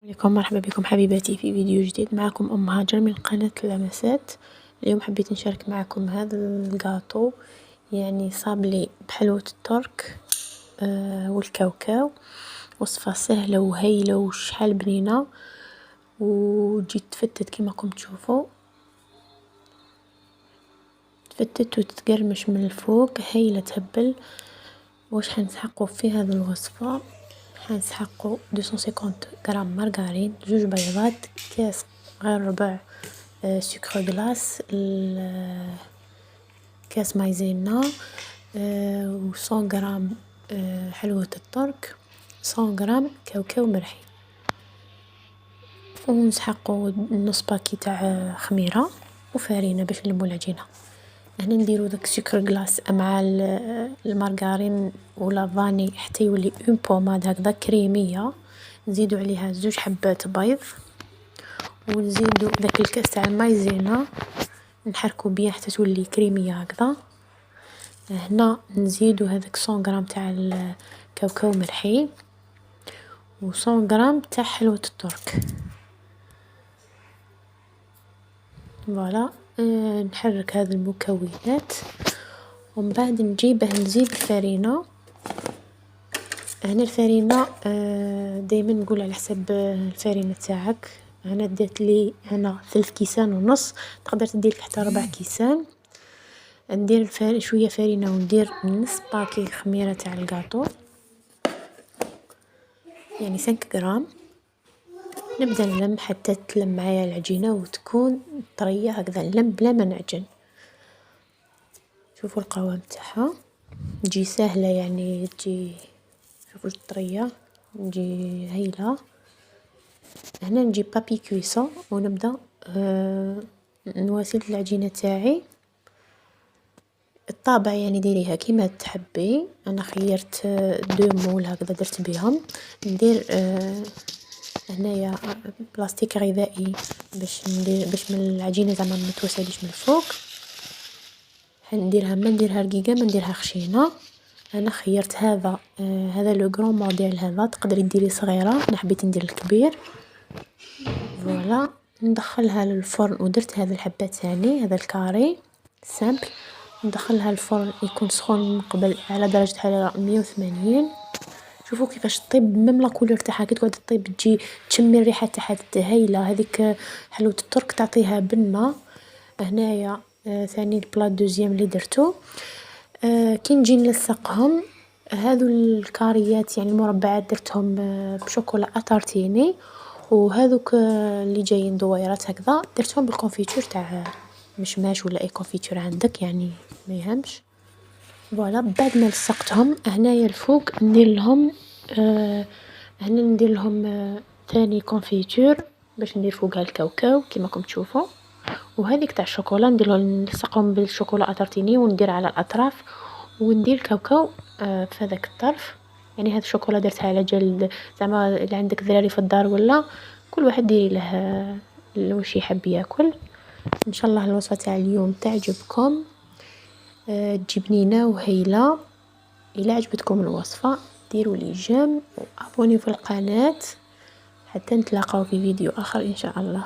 عليكم، مرحبا بكم حبيباتي في فيديو جديد. معكم أم هاجر من قناة لمسات. اليوم حبيت نشارك معكم هذا الجاتو، يعني صابلي بحلوة الترك والكاوكاو. وصفة سهلة وهايلة وشحال بنينة، وتجي تفتت كما راكم تشوفوا، تفتت وتتقرمش من الفوق، هايلة تهبل. واش حنسحقوا في هذه الوصفة؟ حنسحقوا 250 غرام مارغرين، 2 بيضات، كاس غير ربع سكر غلاس، كاس مايزينا، و 100 غرام حلوة الترك، 100 غرام كاوكاو مرحي. ونسحقوا نص باكي تاع خميرة وفارينة باش نلمو العجينة. هنا نديرو داك سكر غلاس مع المارغرين ولا فاني حتى يولي اون بوماد هكذا كريميه. نزيدو عليها 2 حبات بيض، ونزيدو داك الكاس تاع المايزينا، نحركو بيه حتى تولي كريميه هكذا. هنا نزيدو هذاك 100 غرام تاع الكاوكاو مرحي، و 100 غرام تاع حلوة الترك. فوالا، نحرك هذه المكونات، ومن بعد نزيد الفرينة. هنا الفرينة دايما نقول على حسب الفرينة تاعك. انا درت لي هنا 3 كيسان ونص، تقدر تدير حتى 4 كيسان. ندير شويه فرينة وندير نص باكي خميرة تاع الجاتو، يعني 5 غرام. نبدا نلم حتى تلم معايا العجينة وتكون طرية هكذا، نلم بلا ما نعجن. شوفوا القوام تاعها، تجي سهلة يعني، تجي شوفوا الطرية، نجي هايلة. هنا نجيب بابي كويسون ونبدا نواسيل العجينة تاعي. الطابع يعني ديريها كيما تحبي، انا خيرت 2 مول هكذا درت بهم. ندير هنايا بلاستيك غذائي باش من العجينه زعما ما توساليش من الفوق. نديرها ما نديرها رقيقه، ما نديرها خشينه. انا خيرت هذا لو غران موديل. هذا تقدري ديري صغيره، انا حبيت ندير الكبير. فوالا، ندخلها للفرن، ودرت هذا الحبات ثاني، هذا الكاري سامبل. ندخلها الفرن يكون سخون من قبل على درجة حرارة 180. شوفوا كيفاش طيب، ميم لا كولور تاعها كي تقعد طيب تجي تشمي الريحة تاعها هايلة. هذيك حلوة الترك تعطيها بنة. هنايا ثاني البلا دوزيام اللي درتو. كي نجي نلصقهم، هذو الكاريات يعني المربعات درتهم بشوكولا اتارتيني، وهذوك اللي جايين دويرات هكذا درتهم بالكونفيتور تاع مشماش ولا اي كونفيتور عندك، يعني ما يهمش. فوالا، بعد ما لصقتهم هنايا الفوق ندير لهم هنا ندير لهم ثاني كونفيتور باش ندير فوقها الكاوكاو كيما راكم تشوفوا. وهذيك تاع الشوكولا نلصقهم بالشوكولا اتارتيني، وندير على الاطراف، وندير الكاوكاو في هذاك الطرف. يعني هذا الشوكولا درتها على جال زعما اللي عندك ذراري في الدار، ولا كل واحد ديري له واش يحب ياكل. ان شاء الله الوصفه تاع اليوم تعجبكم، تجي بنينه وهايله. الى عجبتكم الوصفه ديروا لي جيم وابونيو في القناه، حتى نتلاقاو في فيديو اخر ان شاء الله.